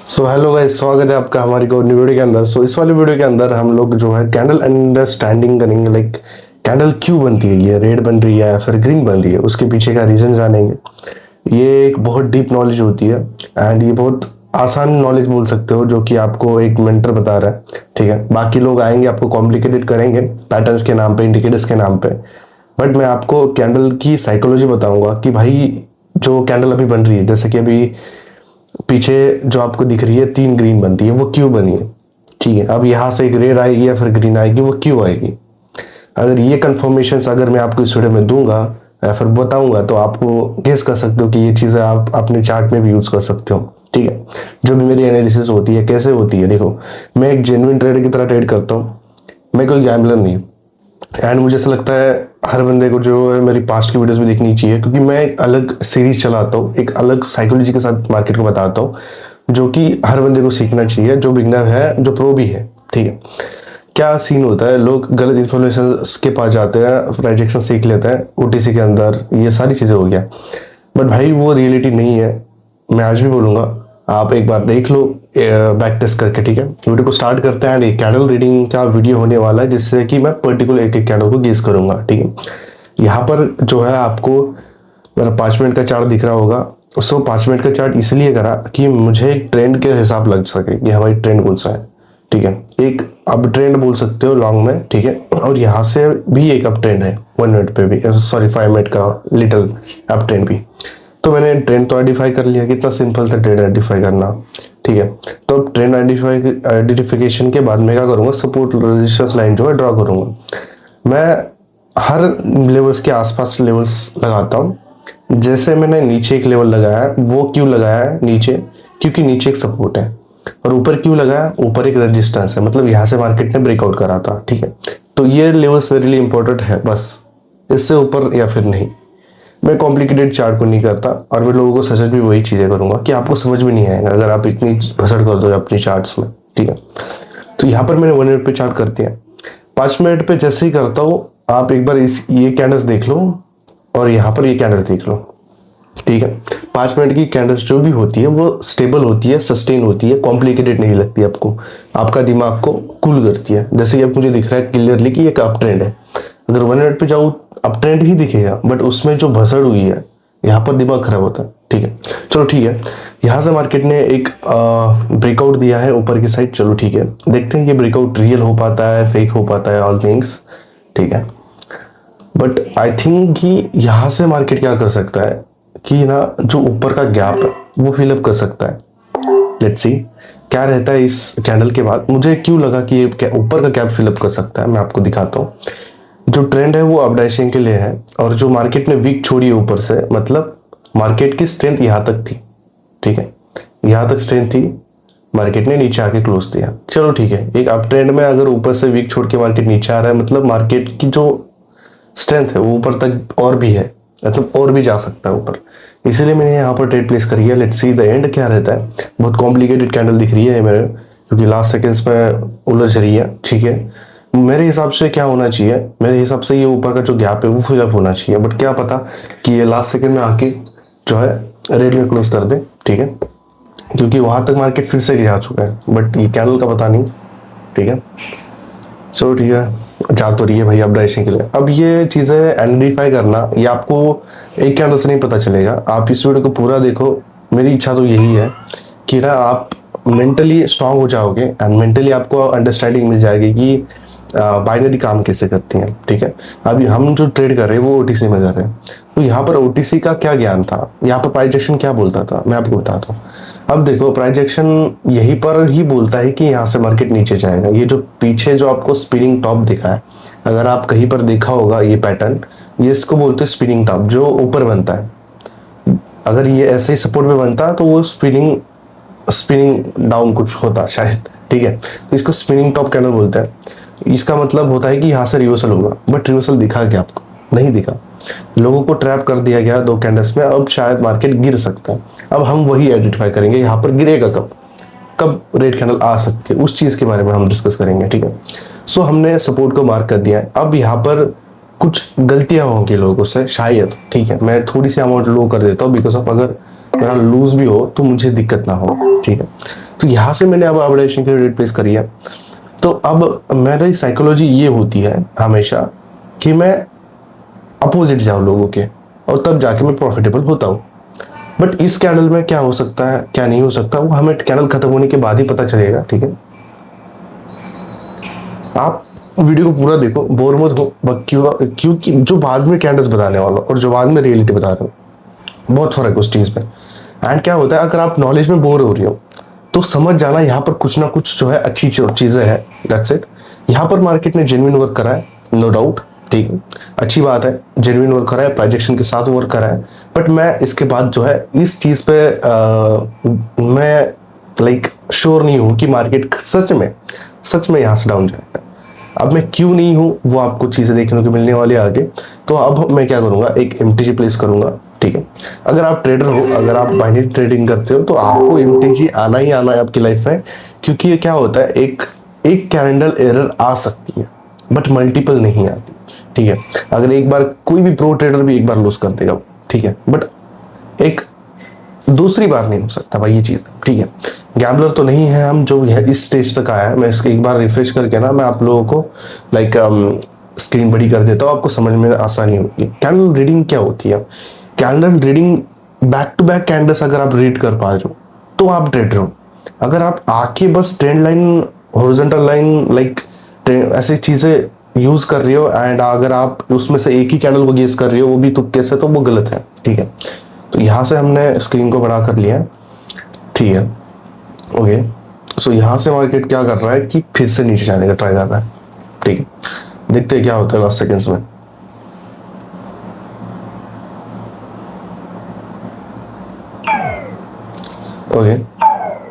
So hello guys, स्वागत है आपका हमारी एक और न्यू वीडियो के अंदर। इस वाली वीडियो के अंदर हम लोग जो है कैंडल अंडरस्टैंडिंग करेंगे। लाइक कैंडल क्यों बनती है, ये रेड बन रही है या फिर ग्रीन बन रही है, उसके पीछे का रीजन जानेंगे। ये एक बहुत डीप नॉलेज होती है एंड ये बहुत आसान नॉलेज बोल सकते हो, जो कि आपको एक मेंटर बता रहा है। ठीक है, बाकी लोग आएंगे आपको कॉम्प्लिकेटेड करेंगे पैटर्न्स के नाम पे, इंडिकेटर्स के नाम पे, बट मैं आपको कैंडल की साइकोलॉजी बताऊंगा कि भाई जो कैंडल अभी बन रही है, जैसे कि अभी पीछे जो आपको दिख रही है 3 ग्रीन बन रही है, वो क्यों बनी है। ठीक है, अब यहाँ से एक रेड आएगी या फिर ग्रीन आएगी, वो क्यों आएगी। अगर ये कंफर्मेशन अगर मैं आपको इस वीडियो में दूंगा या फिर बताऊंगा तो आपको गेस कर सकते हो कि ये चीज़ें आप अपने चार्ट में भी यूज कर सकते हो। ठीक है, जो भी मेरी एनालिसिस होती है कैसे होती है, देखो मैं एक जेन्युइन ट्रेडर की तरह ट्रेड करता हूँ, मैं कोई गैम्बलर नहीं। एंड मुझे ऐसा लगता है हर बंदे को जो है मेरी पास्ट की वीडियोस भी देखनी चाहिए, क्योंकि मैं एक अलग सीरीज चलाता हूँ, एक अलग साइकोलॉजी के साथ मार्केट को बताता हूँ, जो कि हर बंदे को सीखना चाहिए, जो बिगनर है, जो प्रो भी है। ठीक है, क्या सीन होता है, लोग गलत इन्फॉर्मेशन के पास जाते हैं, प्राइजेक्शन सीख लेते हैं ओटीसी के अंदर, ये सारी चीज़ें हो गया, बट भाई वो रियलिटी नहीं है। मैं आज भी बोलूँगा, आप एक बार देख लो बैक टेस्ट करके। ठीक है, वीडियो को स्टार्ट करते हैं। एक कैंडल रीडिंग का वीडियो होने वाला है, जिससे कि मैं पर्टिकुलर एक एक कैंडल को गेस करूंगा। ठीक है, यहाँ पर जो है आपको मेरा 5 मिनट का चार्ट दिख रहा होगा। 5 मिनट का चार्ट इसलिए करा कि मुझे एक ट्रेंड के हिसाब लग सके कि हमारी ट्रेंड कौन सा है। ठीक है, एक अप ट्रेंड बोल सकते हो लॉन्ग में। ठीक है, और यहाँ से भी एक अप ट्रेंड है 1 मिनट पे भी, सॉरी 5 मिनट का लिटिल अप ट्रेंड भी। तो मैंने ट्रेंड तो आइडेंटिफाई कर लिया, कितना सिंपल था ट्रेंड आइडेंटिफाई करना। ठीक है, तो अब ट्रेंड आइडेंटिफिकेशन के बाद मैं क्या करूँगा, सपोर्ट रेजिस्टेंस लाइन जो है ड्रॉ करूँगा। मैं हर लेवल्स के आसपास लेवल्स लगाता हूँ। जैसे मैंने नीचे एक लेवल लगाया है, वो क्यों लगाया है नीचे, क्योंकि नीचे एक सपोर्ट है। और ऊपर क्यों लगाया, ऊपर एक रेजिस्टेंस है, मतलब यहाँ से मार्केट ने ब्रेकआउट करा था। ठीक है, तो ये लेवल्स मेरे लिए इंपॉर्टेंट है, बस इससे ऊपर या फिर नहीं। मैं कॉम्प्लिकेटेड चार्ट को नहीं करता, और मैं लोगों को सजेस्ट भी वही चीज़ें करूंगा कि आपको समझ में नहीं आएगा अगर आप इतनी भसड़ कर दो अपनी चार्ट्स में। ठीक है, तो यहाँ पर मैंने 1 मिनट पे चार्ट कर दिया। 5 मिनट पे जैसे ही करता हूँ, आप एक बार ये कैंडल्स देख लो और यहाँ पर ये कैंडल्स देख लो। ठीक है, 5 मिनट की कैंडल्स जो भी होती है वो स्टेबल होती है, सस्टेन होती है, कॉम्प्लिकेटेड नहीं लगती आपको, आपका दिमाग को कूल करती है। जैसे कि अब मुझे दिख रहा है क्लियरली कि एक अप ट्रेंड है। अगर 1 मिनट पे जाऊँ अप ट्रेंड ही दिखेगा, बट उसमें जो भसड़ हुई है यहाँ पर दिमाग खराब होता है। ठीक है, चलो ठीक है, यहाँ से मार्केट ने एक ब्रेकआउट दिया है ऊपर की साइड। चलो ठीक है, देखते हैं ये ब्रेकआउट रियल हो पाता है, फेक हो पाता है, ऑल थिंग्स। ठीक है, बट आई थिंक कि यहाँ से मार्केट क्या कर सकता है कि ना, जो ऊपर का गैप है वो फिलअप कर सकता है। लेट्स सी क्या रहता है इस कैंडल के बाद। मुझे क्यों लगा कि ये ऊपर का गैप फिलअप कर सकता है, मैं आपको दिखाता हूँ। जो ट्रेंड है वो अपडाइशिंग के लिए है, और जो मार्केट ने वीक छोड़ी है ऊपर से, मतलब मार्केट की स्ट्रेंथ यहाँ तक थी। ठीक है, यहाँ तक स्ट्रेंथ थी, मार्केट ने नीचे आके क्लोज दिया। चलो ठीक है, एक अप ट्रेंड में अगर ऊपर से वीक छोड़ के मार्केट नीचे आ रहा है, मतलब मार्केट की जो स्ट्रेंथ है वो ऊपर तक और भी है, मतलब और भी जा सकता है ऊपर। इसीलिए मैंने यहाँ पर ट्रेड प्लेस करी है। लेट्स सी द एंड क्या रहता है। बहुत कॉम्प्लिकेटेड कैंडल दिख रही है मेरे, क्योंकि लास्ट सेकेंड्स में उलझ रही है। ठीक है, मेरे हिसाब से क्या होना चाहिए, मेरे हिसाब से ये ऊपर का जो गैप है वो फिलअप होना चाहिए, बट क्या पता कि ये लास्ट सेकंड में आके जो है रेड में क्लोज कर दे। ठीक है, क्योंकि वहां तक मार्केट फिर से गिरा चुका है, बट ये कैंडल का पता नहीं। ठीक है, चलो ठीक है, जा तो रही है भाई अपडाइशिंग के लिए। अब ये चीज़ें आइडेंटिफाई करना, ये आपको एक कैंडल से नहीं पता चलेगा। आप इस वीडियो को पूरा देखो, मेरी इच्छा तो यही है कि ना आप मेंटली स्ट्रांग हो जाओगे एंड मेंटली आपको अंडरस्टैंडिंग मिल जाएगी कि बाइनरी काम कैसे करती हैं। ठीक है, अभी हम जो ट्रेड कर रहे हैं वो ओटीसी में कर रहे हैं, तो यहाँ पर ओटीसी का क्या ज्ञान था, यहाँ पर प्राइस एक्शन क्या बोलता था, मैं आपको बताता हूँ। अब देखो, प्राइस एक्शन यहीं पर ही बोलता है कि यहाँ से मार्केट नीचे जाएगा। ये जो पीछे जो आपको स्पिनिंग टॉप दिखा है, अगर आप कहीं पर देखा होगा ये पैटर्न, ये इसको बोलते हैं स्पिनिंग टॉप, जो ऊपर बनता है। अगर ये ऐसे ही सपोर्ट में बनता तो वो स्पिनिंग डाउन कुछ होता शायद। ठीक है, तो इसको स्पिनिंग टॉप कैंडल बोलते हैं। इसका मतलब होता है कि यहाँ से रिवर्सल होगा, बट रिवर्सल दिखा क्या आपको, नहीं दिखा। लोगों को ट्रैप कर दिया गया 2 कैंडल्स में। अब शायद मार्केट गिर सकता है। अब हम वही आइडेंटिफाई करेंगे यहाँ पर गिरेगा कब, कब रेड कैंडल आ सकती है, उस चीज के बारे में हम डिस्कस करेंगे। ठीक है, सो हमने सपोर्ट को मार्क कर दिया है। अब यहाँ पर कुछ गलतियां होंगी लोगों से शायद, ठीक है। मैं थोड़ी सी अमाउंट लो कर देता हूँ बिकॉज ऑफ अगर मेरा लूज भी हो तो मुझे दिक्कत ना हो, ठीक है। तो यहाँ से मैंने अब अपडेशन की रेट प्लेस करी है। तो अब मेरी साइकोलॉजी ये होती है हमेशा कि मैं अपोजिट जाऊँ लोगों के, और तब जाके मैं प्रॉफिटेबल होता हूँ। बट इस कैंडल में क्या हो सकता है क्या नहीं हो सकता वो हमें कैंडल खत्म होने के बाद ही पता चलेगा, ठीक है। आप वीडियो को पूरा देखो, बोर मत हो, क्योंकि जो बाद में कैंडल्स बताने वाला और जो बाद में रियलिटी बता रहे हो बहुत फर्क है उस चीज में। एंड क्या होता है, अगर आप नॉलेज में बोर हो रही हो तो समझ जाना यहाँ पर कुछ ना कुछ जो है अच्छी चीजें हैं, दैट्स इट। यहाँ पर मार्केट ने जेन्युइन वर्क करा है, नो डाउट, ठीक है, अच्छी बात है, जेन्युइन वर्क करा है, प्रोजेक्शन के साथ वर्क करा है। बट मैं इसके बाद जो है इस चीज पे मैं लाइक श्योर नहीं हूँ कि मार्केट सच में यहाँ से डाउन जाएगा। अब मैं क्यों नहीं हूँ वो आपको चीजें देखने को मिलने वाली है आगे। तो अब मैं क्या करूंगा, एक एमटीजी प्लेस करूंगा, ठीक है। अगर आप ट्रेडर हो, अगर आप बाइनरी ट्रेडिंग करते हो तो आपको एमटीजी आना ही आना है आपकी लाइफ में, क्योंकि ये क्या होता है, एक कैंडल एरर आ सकती है बट मल्टीपल नहीं आती, ठीक है। अगर एक बार कोई भी प्रो ट्रेडर भी एक बार लूज कर देगा, ठीक है, बट एक दूसरी बार नहीं हो सकता भाई ये चीज, ठीक है। गैम्बलर तो नहीं है हम जो इस स्टेज तक आया है। मैं इसके एक बार रिफ्रेश करके ना मैं आप लोगों को लाइक स्क्रीन बड़ी कर देता हूँ, आपको समझ में आसानी होगी। कैंडल रीडिंग क्या होती है, candle reading back to back candles अगर आप रीड कर पा रहे हो तो आप ट्रेडर हो। अगर आप आके बस trend line, horizontal line, like ऐसी चीजें यूज कर रहे हो एंड अगर आप उसमें से एक ही कैंडल को गेस कर रहे हो वो भी तुक्के से, तो वो गलत है, ठीक है। तो यहाँ से हमने स्क्रीन को बड़ा कर लिया, ठीक है, ओके। सो यहाँ से मार्केट क्या कर रहा है कि फिर से नीचे जाने का ट्राई कर रहा है, ठीक है। देखते हैं क्या होता है लास्ट सेकेंड्स में। ओके,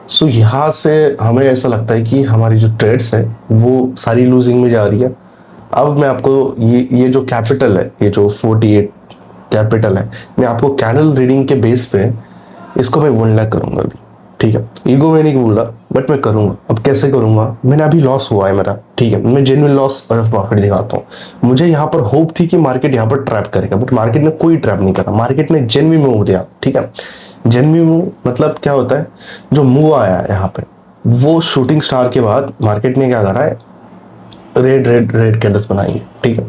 सो यहाँ से हमें ऐसा लगता है कि हमारी जो ट्रेड्स है वो सारी लूजिंग में जा रही है। अब मैं आपको ये जो कैपिटल है, ये जो 48 कैपिटल है, मैं आपको कैंडल रीडिंग के बेस पे इसको मैं 1 लाख करूंगा अभी, ठीक है। ईगो में नहीं बोल रहा बट मैं करूंगा। अब कैसे करूंगा, मैंने अभी लॉस हुआ है मेरा, ठीक है, मैं जेन्युइन लॉस और प्रॉफिट दिखाता हूँ। मुझे यहाँ पर होप थी कि मार्केट यहाँ पर ट्रैप करेगा बट मार्केट ने कोई ट्रैप नहीं करा, मार्केट ने जेन्युइन मूव दिया, ठीक है। जेन्युइन मूव मतलब क्या होता है, जो मूव आया है यहाँ पे वो शूटिंग स्टार के बाद मार्केट ने क्या करा है, रेड रेड रेड कैंडल्स बनाई है, ठीक है।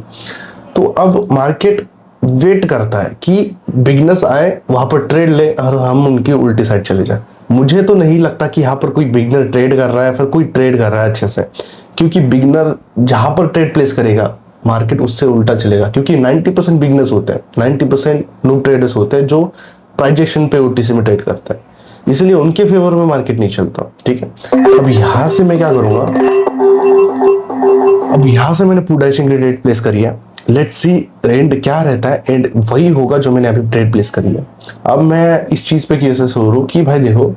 तो अब मार्केट वेट करता है कि बिगनर्स आए वहां पर ट्रेड ले और हम उनकी उल्टी साइड चले जाए। मुझे तो नहीं लगता कि यहाँ पर कोई बिगनर ट्रेड कर रहा है, फिर कोई ट्रेड कर रहा है अच्छे से, क्योंकि बिगनर जहां पर ट्रेड प्लेस करेगा मार्केट उससे उल्टा चलेगा, क्योंकि 90% बिगनर्स होते हैं, 90% न्यू ट्रेडर्स होते हैं जो प्राइजेक्शन पे ओटीसी में ट्रेड करता है, इसलिए उनके फेवर में मार्केट नहीं चलता, ठीक है। अब यहां से मैं क्या करूंगा, अब यहां से मैंने पुट डाइशिंग की रेट प्लेस करी है, लेट्स सी एंड क्या रहता है, एंड वही होगा जो मैंने अभी ट्रेड प्लेस करी है। अब मैं इस चीज पे कैसे सोच रहा हूँ कि भाई देखो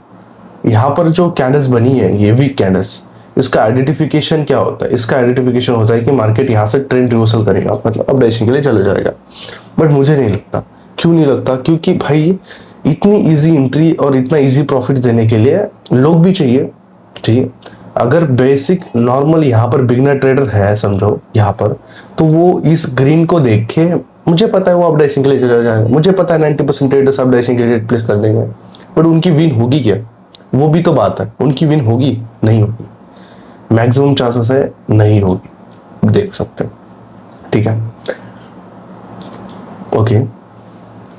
यहाँ पर जो कैंडल्स बनी है ये वीक कैंडल्स, इसका आइडेंटिफिकेशन क्या होता है, इसका आइडेंटिफिकेशन होता है कि मार्केट यहाँ से ट्रेंड रिवर्सल करेगा, मतलब अब डाइशिंग के लिए चला जाएगा। बट मुझे नहीं लगता, क्यों नहीं लगता, क्योंकि भाई इतनी इजी एंट्री और इतना इजी प्रॉफिट देने के लिए लोग भी चाहिए, ठीक है। अगर बेसिक नॉर्मल यहाँ पर बिगनर ट्रेडर है समझो यहाँ पर, तो वो इस ग्रीन को देख के, मुझे पता है वो अपडाइशिंग के लिए चला जाएगा, मुझे पता है 90% ट्रेडर्स अपडाइशिंग के लिए प्लेस कर देंगे, बट उनकी विन होगी क्या, वो भी तो बात है, उनकी विन होगी नहीं होगी, मैक्सिमम चांसेस है नहीं होगी, देख सकते हैं, ठीक है, ओके।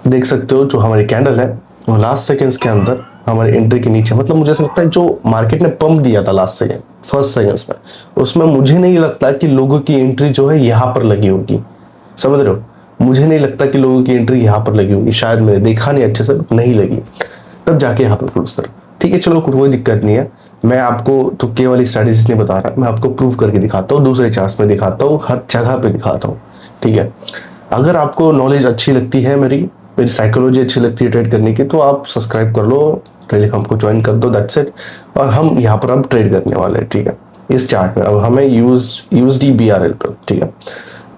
देख सकते हो जो हमारी कैंडल है वो लास्ट सेकेंड्स के अंदर हमारे एंट्री के नीचे, मतलब मुझे ऐसा लगता है जो मार्केट ने पंप दिया था लास्ट सेकेंड फर्स्ट सेकेंड्स में, उसमें मुझे नहीं लगता कि लोगों की एंट्री जो है यहाँ पर लगी होगी, समझ रहे हो, मुझे नहीं लगता कि लोगों की एंट्री यहाँ पर लगी होगी, शायद मैंने देखा नहीं अच्छे से, नहीं लगी, तब जाके यहाँ पर क्लोज करो, ठीक है। चलो कोई दिक्कत नहीं है, मैं आपको तुक्के वाली स्ट्रेटेजीज नहीं बता रहा, मैं आपको प्रूव करके दिखाता हूँ, दूसरे चार्ट्स में दिखाता हूँ, हर जगह पे दिखाता हूँ, ठीक है। अगर आपको नॉलेज अच्छी लगती है, मेरी साइकोलॉजी अच्छी लगती है ट्रेड करने की, तो आप सब्सक्राइब कर लो, टेलीकॉम को ज्वाइन कर दो, दैट्स इट। और हम यहाँ पर अब ट्रेड करने वाले हैं, ठीक है, इस चार्ट में। अब हमें यूएसडी BRL पर, ठीक है।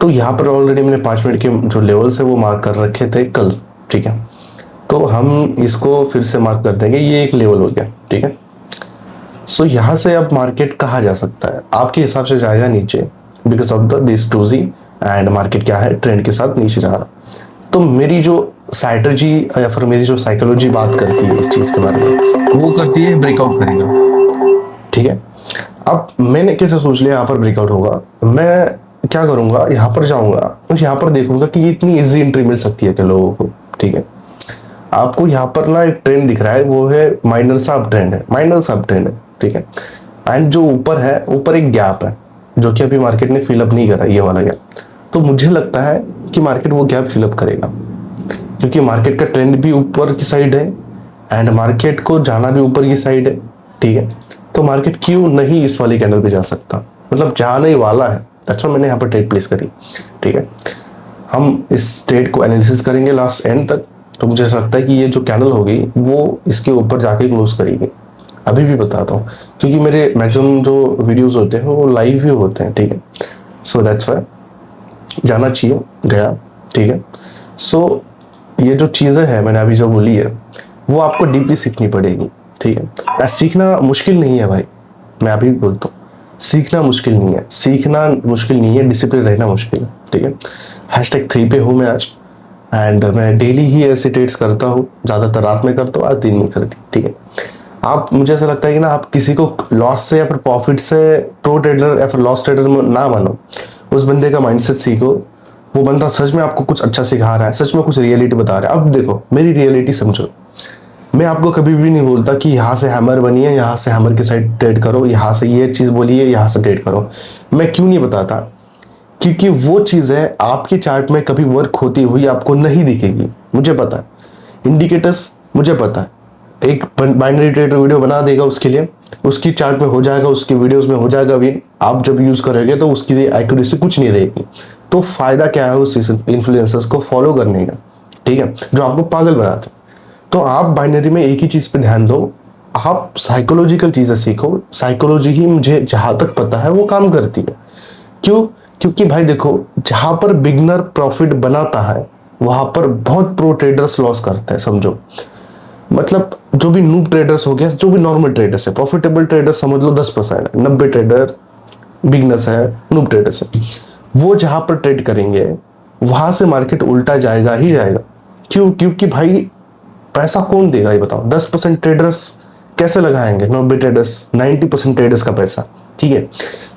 तो यहाँ पर ऑलरेडी मैंने 5 मिनट के जो लेवल्स है वो मार्क कर रखे थे कल, ठीक है। तो हम इसको फिर से मार्क कर देंगे, ये एक लेवल हो गया, ठीक है। सो यहाँ से अब मार्केट कहाँ जा सकता है, आपके हिसाब से जाएगा नीचे because of this 2Z and market क्या है, ट्रेंड के साथ नीचे जा रहा। तो मेरी जो स्ट्रैटेजी या फिर मेरी जो साइकोलॉजी बात करती है इस चीज के बारे में, वो करती है ब्रेकआउट करेगा, ठीक है। अब मैंने कैसे सोच लिया यहाँ पर ब्रेकआउट होगा, मैं क्या करूंगा, यहाँ पर जाऊंगा और यहाँ पर देखूंगा कि ये इतनी इजी एंट्री मिल सकती है क्या लोगों को, ठीक है। आपको यहाँ पर ना एक ट्रेंड दिख रहा है, वो है माइनर सा अप ट्रेंड है, माइनर सा अप ट्रेंड है, ठीक है। एंड जो ऊपर है, ऊपर एक गैप है जो कि अभी मार्केट ने फिलअप नहीं करा, ये वाला गैप। तो मुझे लगता है कि मार्केट वो गैप फिलअप करेगा, क्योंकि मार्केट का ट्रेंड भी ऊपर की साइड है एंड मार्केट को जाना भी ऊपर की साइड है, ठीक है। तो मार्केट क्यों नहीं इस वाली कैंडल पे जा सकता, मतलब जाने ही वाला है। दैट्स व्हाई मैंने यहाँ पर ट्रेड प्लेस करी, ठीक है। हम इस ट्रेड को एनालिसिस करेंगे लास्ट एंड तक। तो मुझे ऐसा लगता है कि ये जो कैंडल होगी वो इसके ऊपर जाके क्लोज करेगी, अभी भी बताता हूँ, क्योंकि मेरे मैक्सिमम जो वीडियोस होते हैं वो लाइव ही होते हैं, ठीक है। सो दैट्स व्हाई जाना चाहिए, गया, ठीक है। सो ये जो चीज़ें हैं मैंने अभी जो बोली है वो आपको डीपली सीखनी पड़ेगी, ठीक है। सीखना मुश्किल नहीं है भाई, मैं अभी भी बोलता हूँ, सीखना मुश्किल नहीं है, सीखना मुश्किल नहीं है, डिसिप्लिन रहना मुश्किल है, ठीक है। #3 पे हूँ मैं आज एंड मैं डेली ही ऐसे ट्रेड्स करता हूँ, ज़्यादातर रात में करता हूँ, आज दिन में कर दी, ठीक है। आप, मुझे ऐसा लगता है कि ना, आप किसी को लॉस से या फिर प्रॉफिट से प्रो ट्रेडर या फिर लॉस ट्रेडर ना मानो, उस बंदे का माइंडसेट सीखो। वो बंदा सच में आपको कुछ अच्छा सिखा रहा है, सच में कुछ रियलिटी बता रहा है। अब देखो मेरी रियलिटी समझो, मैं आपको कभी भी नहीं बोलता कि यहाँ से हैमर बनिए, यहाँ से हैमर की साइड ट्रेड करो, यहाँ से ये चीज़ बोलिए, यहाँ से ट्रेड करो। मैं क्यों नहीं बताता, क्योंकि वो चीज़ें आपके चार्ट में कभी वर्क होती हुई आपको नहीं दिखेगी, मुझे पता है। इंडिकेटर्स मुझे पता है, एक बाइनरी ट्रेडर वीडियो बना देगा उसके लिए, उसकी चार्ट में हो जाएगा, उसकी वीडियोस में हो जाएगा विन। आप जब यूज़ करोगे तो उसकी एक्यूरेसी कुछ नहीं रहेगी। तो फायदा क्या है उस इन्फ्लुएंसर्स को फॉलो करने का, ठीक है, जो आपको पागल बनाते हैं। तो आप बाइनरी में एक ही चीज़ पे ध्यान दो, आप साइकोलॉजिकल चीज़ें सीखो। साइकोलॉजी ही मुझे जहाँ तक पता है वो काम करती है। क्यों? क्योंकि भाई देखो, जहाँ पर बिगनर प्रॉफिट बनाता है वहाँ पर बहुत प्रो ट्रेडर्स लॉस करते हैं, समझो। मतलब जो भी नूब ट्रेडर्स हो गया, जो भी नॉर्मल ट्रेडर्स है, प्रॉफिटेबल ट्रेडर्स समझ लो 10% है, 90 ट्रेडर बिगनर्स है, नूब ट्रेडर्स है। वो जहाँ पर ट्रेड करेंगे वहाँ से मार्केट उल्टा जाएगा ही जाएगा। क्यों? क्योंकि भाई पैसा कौन देगा ये बताओ? 10% ट्रेडर्स कैसे लगाएंगे? 90 ट्रेडर्स, 90% ट्रेडर्स का पैसा, ठीक है।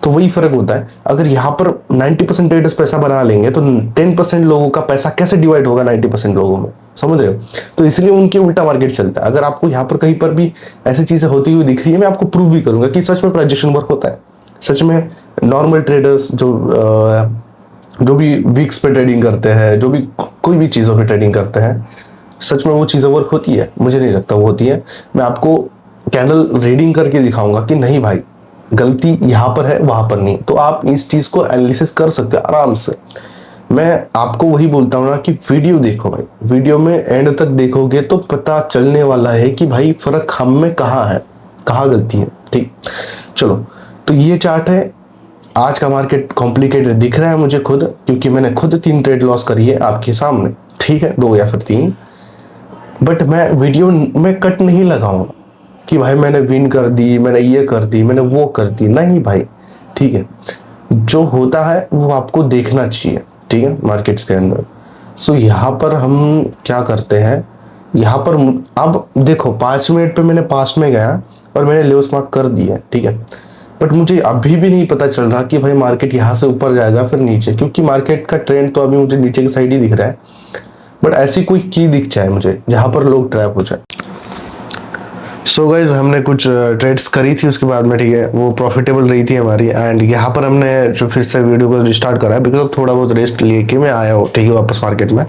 तो वही फर्क होता है। अगर यहाँ पर 90% ट्रेडर्स पैसा बना लेंगे तो 10% लोगों का पैसा कैसे डिवाइड होगा 90% लोगों में, समझ रहे हो? तो इसलिए उनके उल्टा मार्केट चलता है। अगर आपको यहाँ पर कहीं पर भी ऐसी चीजें होती हुई दिख रही है, मैं आपको प्रूव भी करूंगा कि सच में प्राइजेशन वर्क होता है। सच में नॉर्मल ट्रेडर्स जो भी वीक्स पे ट्रेडिंग करते हैं, जो भी कोई भी चीज़ों पे ट्रेडिंग करते हैं, सच में वो चीज़ें वर्क होती है? मुझे नहीं लगता वो होती है। मैं आपको कैंडल रीडिंग करके दिखाऊंगा कि नहीं भाई, गलती यहाँ पर है, वहां पर नहीं। तो आप इस चीज़ को एनालिसिस कर सकते हो आराम से। मैं आपको वही बोलता हूँ ना कि वीडियो देखो भाई, वीडियो में एंड तक देखोगे तो पता चलने वाला है कि भाई फर्क हम में कहाँ है, कहाँ गलती है, ठीक। चलो, तो ये चार्ट है। आज का मार्केट कॉम्प्लिकेटेड दिख रहा है मुझे खुद, क्योंकि मैंने खुद 3 ट्रेड लॉस करी है आपके सामने, ठीक है, 2 या फिर 3। बट मैं वीडियो में कट नहीं लगाऊंगा कि भाई मैंने विन कर दी, मैंने ये कर दी, मैंने वो कर दी, नहीं भाई, ठीक है। जो होता है वो आपको देखना चाहिए, ठीक है, मार्केट्स के अंदर। सो यहाँ पर हम क्या करते हैं, यहाँ पर अब देखो 5 मिनट पे मैंने पास्ट में गया और मैंने लेवल्स मार्क कर दिया, ठीक है। बट मुझे अभी भी नहीं पता चल रहा कि भाई मार्केट यहाँ से ऊपर जाएगा फिर नीचे, क्योंकि मार्केट का ट्रेंड तो अभी मुझे नीचे की साइड ही दिख रहा है। बट ऐसी कोई की दिख जाए मुझे जहाँ पर लोग ट्रैप हो जाए। सो गाइज, हमने कुछ ट्रेड्स करी थी उसके बाद में, ठीक है, वो प्रॉफिटेबल रही थी हमारी। एंड यहाँ पर हमने जो फिर से वीडियो को रिस्टार्ट करा है, बिकॉज थोड़ा बहुत रेस्ट लेके मैं आया हूँ, ठीक है, वापस मार्केट में।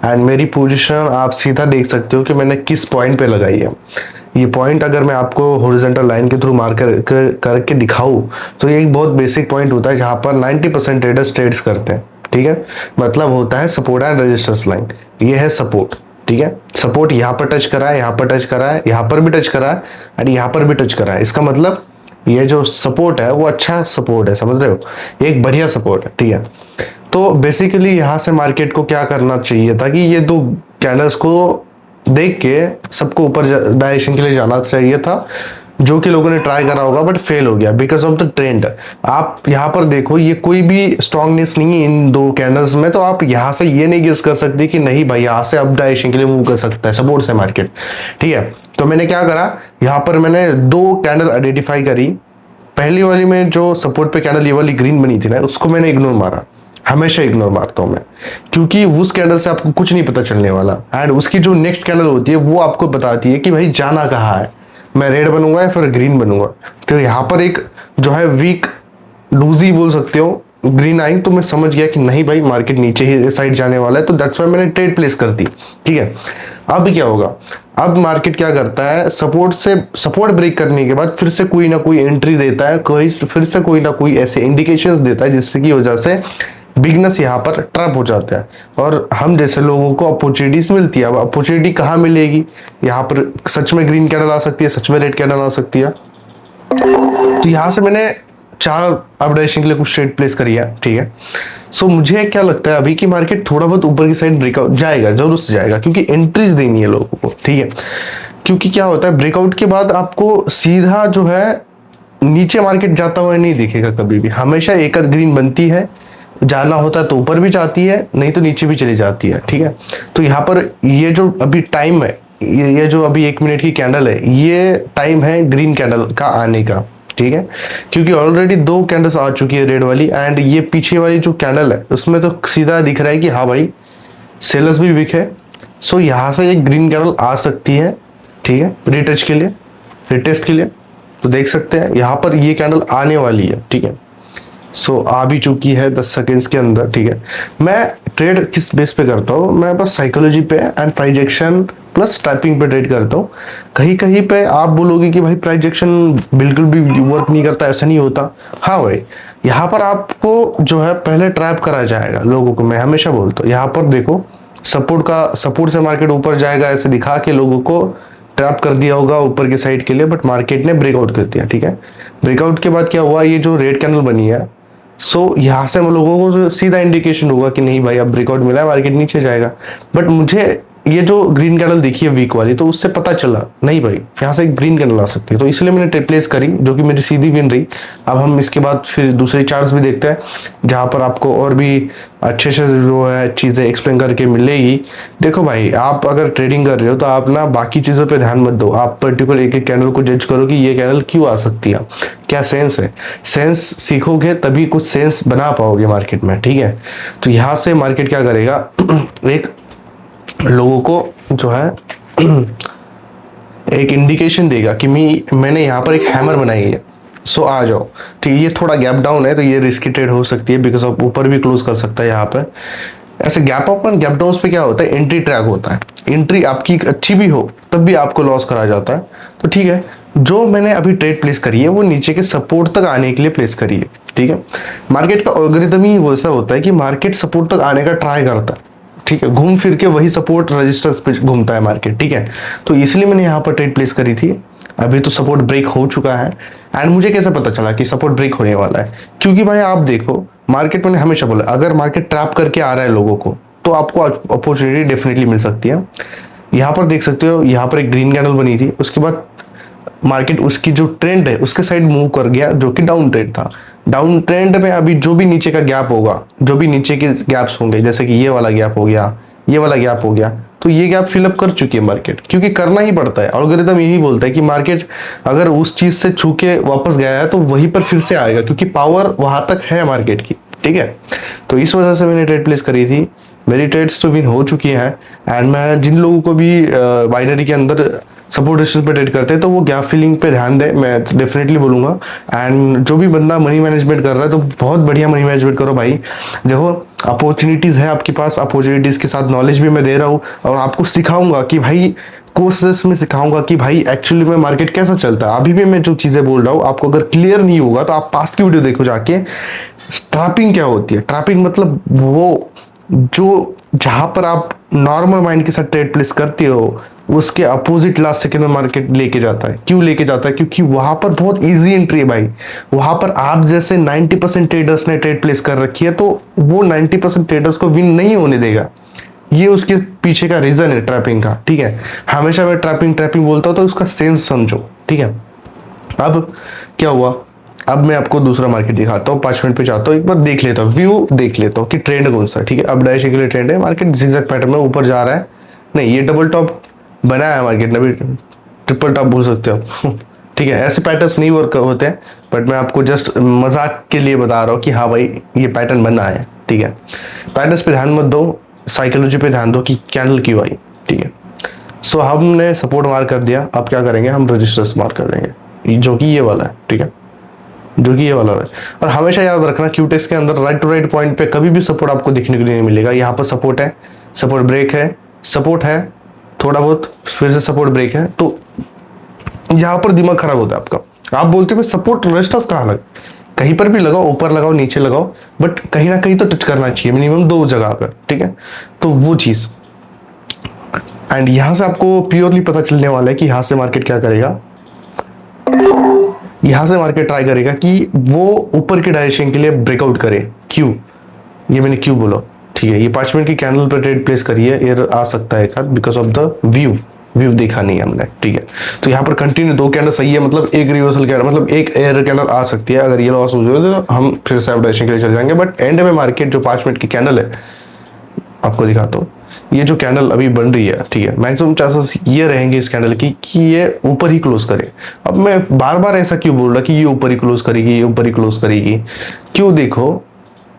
एंड मेरी पोजीशन आप सीधा देख सकते हो कि मैंने किस पॉइंट पे लगाई है। ये पॉइंट अगर मैं आपको हॉरिजॉन्टल लाइन के थ्रू मार्क करके दिखाऊं तो ये एक बहुत बेसिक पॉइंट होता है जहाँ पर 90% ट्रेडर्स ट्रेड्स करते हैं, ठीक है। मतलब होता है सपोर्ट एंड रेजिस्टेंस लाइन। ये है सपोर्ट, ठीक है। सपोर्ट यहाँ पर टच करा है, यहाँ पर टच करा है, यहाँ पर भी टच करा है और यहाँ पर भी टच करा है। इसका मतलब ये जो सपोर्ट है वो अच्छा सपोर्ट है, समझ रहे हो, एक बढ़िया सपोर्ट है, ठीक है। तो बेसिकली यहाँ से मार्केट को क्या करना चाहिए था कि ये 2 कैंडल्स को देख के सबको ऊपर डायरेक्शन के लिए जाना चाहिए था। जो कि लोगों ने ट्राई करा होगा बट फेल हो गया बिकॉज ऑफ द ट्रेंड। आप यहाँ पर देखो ये कोई भी स्ट्रांगनेस नहीं है इन दो कैंडल्स में, तो आप यहाँ से ये नहीं गेस कर सकते कि नहीं भाई यहाँ से अप डायरेक्शन के लिए मूव कर सकता है, सपोर्ट से मार्केट। ठीक है, तो मैंने क्या करा, यहाँ पर मैंने दो कैंडल आइडेंटिफाई करी। पहली वाली में जो सपोर्ट पे कैंडल ये वाली ग्रीन बनी थी ना, उसको मैंने इग्नोर मारा, हमेशा इग्नोर मारता हूं मैं, क्योंकि उस कैंडल से आपको कुछ नहीं पता चलने वाला। एंड उसकी जो नेक्स्ट कैंडल होती है वो आपको बताती है कि भाई जाना कहाँ है, मैं रेड बनूंगा या फिर ग्रीन बनूंगा। तो यहाँ पर एक जो है वीक लूजी बोल सकते हो ग्रीन आई, तो मैं समझ गया कि नहीं भाई मार्केट नीचे ही साइड जाने वाला है, तो दैट्स व्हाई मैंने ट्रेड प्लेस कर दी। ठीक है, अब क्या होगा, अब मार्केट क्या करता है, सपोर्ट ब्रेक करने के बाद फिर से कोई ना कोई एंट्री देता है, फिर से कोई ना कोई ऐसे इंडिकेशंस देता है जिससे की वजह से बिगनस यहाँ पर ट्रैप हो जाता है और हम जैसे लोगों को अपॉर्चुनिटीज मिलती है। अब अपॉर्चुनिटी कहाँ मिलेगी, यहाँ पर सच में ग्रीन कैंडल आ सकती है, सच में रेड कैंडल आ सकती है। तो यहाँ से मैंने 4 अप डायरेक्शन के लिए कुछ ट्रेड प्लेस करी है। ठीक है, सो मुझे क्या लगता है अभी कि मार्केट थोड़ा बहुत ऊपर की साइड ब्रेकआउट जाएगा, जरूर से जाएगा, क्योंकि एंट्रीज देनी है लोगों को। ठीक है, क्योंकि क्या होता है ब्रेकआउट के बाद आपको सीधा जो है नीचे मार्केट जाता हुआ नहीं दिखेगा कभी भी, हमेशा एक ग्रीन बनती है, जाना होता है तो ऊपर भी जाती है, नहीं तो नीचे भी चली जाती है। ठीक है, तो यहाँ पर ये जो अभी टाइम है, ये जो अभी 1 मिनट की कैंडल है, ये टाइम है ग्रीन कैंडल का आने का। ठीक है, क्योंकि ऑलरेडी 2 कैंडल्स आ चुकी है रेड वाली, एंड ये पीछे वाली जो कैंडल है उसमें तो सीधा दिख रहा है कि हाँ भाई सेलर्स भी वीक है। सो यहाँ से एक ग्रीन कैंडल आ सकती है। ठीक है, रिटेस्ट के लिए तो देख सकते हैं यहाँ पर ये कैंडल आने वाली है। ठीक है, सो आ भी चुकी है 10 सेकेंड्स के अंदर। ठीक है, मैं ट्रेड किस बेस पे करता हूँ, मैं बस साइकोलॉजी पे and price action plus trapping पे ट्रेड करता हूँ। कहीं कहीं पे आप बोलोगे कि भाई प्राइस एक्शन बिल्कुल भी वर्क नहीं करता, ऐसा नहीं होता। हाँ भाई, यहाँ पर आपको जो है पहले ट्रैप करा जाएगा लोगों को, मैं हमेशा बोलता हूँ। यहाँ पर देखो सपोर्ट से मार्केट ऊपर जाएगा ऐसे दिखा के लोगों को ट्रैप कर दिया होगा ऊपर की साइड के लिए, बट मार्केट ने ब्रेकआउट कर दिया। ठीक है, ब्रेकआउट के बाद क्या हुआ, ये जो रेड कैंडल बनी है, सो यहाँ से हम लोगों को सीधा इंडिकेशन होगा कि नहीं भाई अब ब्रेकआउट मिला है, मार्केट नीचे जाएगा। बट मुझे ये जो ग्रीन कैंडल देखी है वीक वाली, तो उससे पता चला नहीं भाई यहाँ से ग्रीन कैंडल आ सकती है, तो इसलिए मैंने ट्रेड प्लेस करी, जो कि मेरी सीधी विन रही। अब हम इसके बाद फिर दूसरी चार्ट्स भी देखते हैं, जहाँ पर आपको और भी अच्छे से जो है चीज़ें एक्सप्लेन करके मिलेगी। देखो भाई, आप अगर ट्रेडिंग कर रहे हो तो आप ना बाकी चीज़ों पे ध्यान मत दो, आप पर्टिकुलर एक एक कैंडल को जज करो कि ये कैंडल क्यों आ सकती है, क्या सेंस है। सेंस सीखोगे तभी कुछ सेंस बना पाओगे मार्केट में। ठीक है, तो यहाँ से मार्केट क्या करेगा एक लोगों को जो है एक इंडिकेशन देगा कि मैंने यहाँ पर एक हैमर बनाई है, सो आ जाओ। ठीक है, ये थोड़ा गैप डाउन है तो ये रिस्की ट्रेड हो सकती है, बिकॉज ऑफ ऊपर भी क्लोज कर सकता है। यहाँ पर ऐसे gap up and gap down पे क्या होता है, एंट्री ट्रैक होता है। एंट्री आपकी अच्छी भी हो तब भी आपको लॉस करा जाता है। तो ठीक है, जो मैंने अभी ट्रेड प्लेस करी है वो नीचे के सपोर्ट तक आने के लिए प्लेस करी है। ठीक है, मार्केट का एल्गोरिथम ही वैसा होता है कि मार्केट सपोर्ट तक आने का ट्राई करता है। ठीक है, घूम फिर के वही सपोर्ट रजिस्टर्स पे घूमता है मार्केट। ठीक है, तो इसलिए मैंने यहाँ पर ट्रेड प्लेस करी थी। अभी तो सपोर्ट ब्रेक हो चुका है, एंड मुझे कैसे पता चला कि सपोर्ट ब्रेक होने वाला है, क्योंकि भाई आप देखो मार्केट, मैंने हमेशा बोला अगर मार्केट ट्रैप करके आ रहा है लोगों को तो आपको अपॉर्चुनिटी डेफिनेटली मिल सकती है। यहाँ पर देख सकते हो, यहाँ पर एक ग्रीन कैंडल बनी थी, उसके बाद मार्केट उसकी जो ट्रेंड है उसके साइड मूव कर गया, जो कि डाउन ट्रेंड था। डाउन ट्रेंड में अभी जो भी नीचे का गैप होगा, जो भी नीचे के गैप्स होंगे, जैसे कि ये वाला गैप हो गया, ये वाला गैप हो गया, तो ये गैप फिलअप कर चुकी है मार्केट, क्योंकि करना ही पड़ता है। एल्गोरिथम यही बोलता है कि मार्केट अगर उस चीज से छू के वापस गया है तो वहीं पर फिर से आएगा, क्योंकि पावर वहां तक है मार्केट की। ठीक है, तो इस वजह से मैंने ट्रेड प्लेस करी थी। मेरी ट्रेड्स तो विन हो चुकी हैं, एंड मैं जिन लोगों को भी बाइनरी के अंदर सपोर्ट रेजिस्टेंस पे ट्रेड करते हैं तो वो गैप फिलिंग पे ध्यान दें, मैं डेफिनेटली बोलूंगा। एंड जो भी बंदा मनी मैनेजमेंट कर रहा है तो बहुत बढ़िया मनी मैनेजमेंट करो भाई। देखो अपॉर्चुनिटीज है आपके पास, अपॉर्चुनिटीज के साथ नॉलेज भी मैं दे रहा हूँ, और आपको सिखाऊंगा कि भाई कोर्सेस में सिखाऊंगा कि भाई एक्चुअली में मार्केट कैसा चलता है। अभी भी मैं जो चीजें बोल रहा हूँ आपको अगर क्लियर नहीं होगा तो आप पास्ट की वीडियो देखो जाके। ट्रैपिंग क्या होती है, ट्रैपिंग मतलब वो जो जहां पर आप नॉर्मल माइंड के साथ ट्रेड प्लेस करते हो उसके अपोजिट लास्ट सेकंड में मार्केट लेके जाता है। क्यों लेके जाता है, क्योंकि वहां पर बहुत इजी एंट्री है भाई। वहां पर आप जैसे 90% ट्रेडर्स ने ट्रेड प्लेस कर रखी है, तो वो 90% ट्रेडर्स को विन नहीं होने देगा। ये उसके पीछे का रीजन है ट्रैपिंग का। ठीक है, हमेशा मैं ट्रैपिंग बोलता हूँ तो उसका सेंस समझो। ठीक है, अब क्या हुआ, अब मैं आपको दूसरा मार्केट दिखाता हूँ, 5 मिनट पे जाता हूँ, एक बार देख लेता हूँ, व्यू देख लेता हूँ कि ट्रेंड कौन सा है। ठीक है, अब डायरेक्शन के लिए ट्रेंड है, मार्केट जिगजैग पैटर्न में ऊपर जा रहा है, नहीं ये डबल टॉप बनाया है मार्केट ने, भी ट्रिपल टॉप बोल सकते हो आप ठीक है, ऐसे पैटर्न्स नहीं वर्क होते हैं, बट मैं आपको जस्ट मजाक के लिए बता रहा हूँ कि हाँ भाई ये पैटर्न बना है। ठीक है, पैटर्न्स पे ध्यान मत दो, साइकोलॉजी पे ध्यान दो कि कैंडल क्यों आई। ठीक है, सो हमने सपोर्ट मार्क कर दिया, अब क्या करेंगे, हम रजिस्टर्स मार्क कर देंगे, जो कि ये वाला है। ठीक है, जो कि ये वाला है। और हमेशा याद रखना क्यूटेक्स के अंदर राइट टू राइट पॉइंट पे कभी भी सपोर्ट आपको दिखने के लिए नहीं मिलेगा। यहाँ पर सपोर्ट है, सपोर्ट ब्रेक है, सपोर्ट है, थोड़ा बहुत फिर से सपोर्ट ब्रेक है, तो यहाँ पर दिमाग खराब होता है आपका। आप बोलते हो सपोर्ट रेजिस्टेंस कहाँ लगा, कहीं पर भी लगाओ, ऊपर लगाओ नीचे लगाओ, बट कहीं ना कहीं तो टच करना चाहिए, मिनिमम 2 जगह पर। ठीक है, तो वो चीज, एंड यहां से आपको प्योरली पता चलने वाला है कि यहां से मार्केट क्या करेगा। यहां से मार्केट ट्राई करेगा कि वो ऊपर के डायरेक्शन के लिए ब्रेकआउट करे। क्यों, ये मैंने क्यों बोला, ठीक है, ये 5 मिनट की कैंडल पर ट्रेड प्लेस करी है, एयर आ सकता है बिकॉज ऑफ द व्यू देखा नहीं हमने। ठीक है, तो यहाँ पर कंटिन्यू 2 कैंडल सही है, मतलब एक रिवर्सल कैंडल, मतलब एक एयर कैंडल आ सकती है। अगर ये लॉस हो जाए तो हम फिर से डायरेक्शन के लिए चले जाएंगे, बट एंड में मार्केट जो 5 मिनट की कैंडल है, आपको दिखाता हूँ, ये जो कैंडल अभी बन रही है, ठीक है, मैक्सिमम चांसेस ये रहेंगे इस कैंडल की कि ये ऊपर ही क्लोज करे। अब मैं बार बार ऐसा क्यों बोल रहा कि ये ऊपर ही क्लोज करेगी, ये ऊपर ही क्लोज करेगी, क्यों, देखो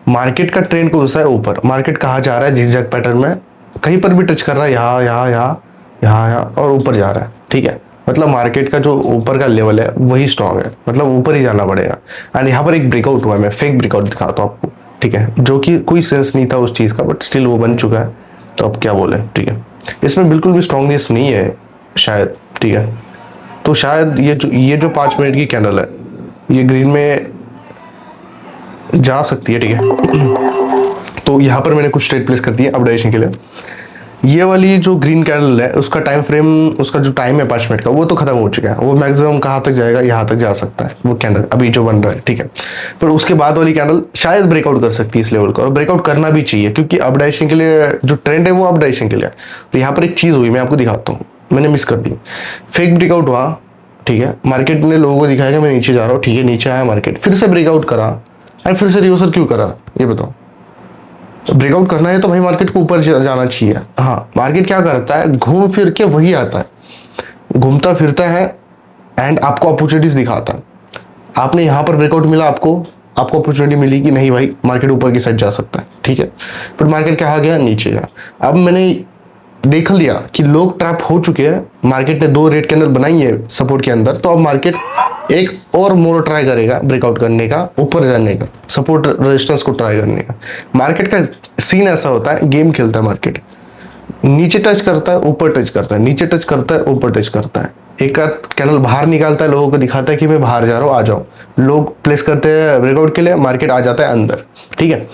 मार्केट का ट्रेंड कौन सा है, ऊपर। मार्केट कहाँ जा रहा है, जिगजैग पैटर्न में, कहीं पर भी टच कर रहा है, यहाँ यहाँ यहाँ यहाँ यहाँ और ऊपर जा रहा है। ठीक है, मतलब मार्केट का जो ऊपर का लेवल है वही स्ट्रांग है, मतलब ऊपर ही जाना पड़ेगा। एंड यहाँ पर एक ब्रेकआउट हुआ है, मैं फेक ब्रेकआउट दिखाता हूँ आपको। ठीक है, जो कि कोई सेंस नहीं था उस चीज का, बट स्टिल वो बन चुका है, तो अब क्या बोले। ठीक है, इसमें बिल्कुल भी स्ट्रांगनेस नहीं है शायद। ठीक है, तो शायद ये जो 5 मिनट की कैंडल है, ये ग्रीन में जा सकती है। ठीक है, तो यहाँ पर मैंने कुछ ट्रेड प्लेस कर दिया अपडाइजेशन के लिए। ये वाली जो ग्रीन कैंडल है, उसका टाइम फ्रेम, उसका जो टाइम है 5 मिनट का, वो तो खत्म हो चुका है। वो मैक्सिमम कहाँ तक जाएगा, यहाँ तक जा सकता है वो कैंडल अभी जो बन रहा है। ठीक है, पर उसके बाद वाली कैंडल शायद ब्रेकआउट कर सकती है इस लेवल को, और ब्रेकआउट करना भी चाहिए, क्योंकि अपडाइजेशन के लिए जो ट्रेंड है वो अपडाइजेशन के लिए। तो यहाँ पर एक चीज हुई, मैं आपको दिखाता हूँ, मैंने मिस कर दी, फेक ब्रेकआउट हुआ। ठीक है, मार्केट ने लोगों को दिखाया कि मैं नीचे जा रहा हूँ। ठीक है, नीचे आया मार्केट, फिर से ब्रेकआउट करा, एंड फिर से रिवर्सल क्यों करा, ये बताओ। ब्रेकआउट करना है तो भाई मार्केट को ऊपर जाना चाहिए। हाँ, मार्केट क्या करता है, घूम फिर के वही आता है, घूमता फिरता है, एंड आपको अपॉर्चुनिटीज दिखाता है। आपने यहाँ पर ब्रेकआउट मिला, आपको अपॉर्चुनिटी मिली कि नहीं भाई मार्केट ऊपर की साइड जा सकता है। ठीक है, पर मार्केट कहाँ गया, नीचे गया। अब मैंने देख लिया कि लोग ट्रैप हो चुके हैं, मार्केट ने 2 रेड कैंडल बनाई है सपोर्ट के अंदर, तो अब मार्केट एक और मोर ट्राई करेगा ब्रेकआउट करने का, ऊपर जाने का, सपोर्ट रेजिस्टेंस को ट्राई करने का। मार्केट का सीन ऐसा होता है, गेम खेलता है मार्केट, नीचे टच करता है, ऊपर टच करता है, नीचे टच करता है, ऊपर टच करता है। एक कैंडल बाहर निकालता है, लोगों को दिखाता है कि मैं बाहर जा रहा हूँ, आ जाओ, लोग प्लेस करते हैं ब्रेकआउट के लिए, मार्केट आ जाता है अंदर। ठीक है,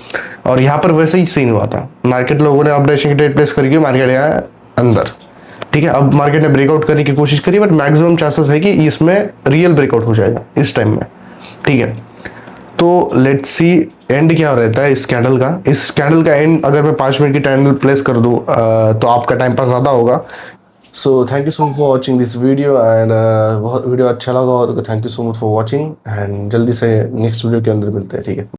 और यहाँ पर वैसे ही सीन हुआ था, मार्केट लोगों ने अपडेशन की ट्रेड प्लेस करके मार्केट आया अंदर। ठीक है, अब मार्केट ने ब्रेकआउट करने की कोशिश करी, बट मैक्सिमम चांसेस है कि इसमें रियल ब्रेकआउट हो जाएगा इस टाइम में। ठीक है, तो लेट्स सी एंड क्या रहता है इस कैंडल का। इस कैंडल का एंड अगर मैं 5 मिनट की कैंडल प्लेस कर दूं तो आपका टाइम पास ज़्यादा होगा। So thank you so much for watching this video, and बहुत वीडियो अच्छा लगा हो तो thank you so much for watching, and जल्दी से नेक्स्ट वीडियो के अंदर मिलते हैं। ठीक है।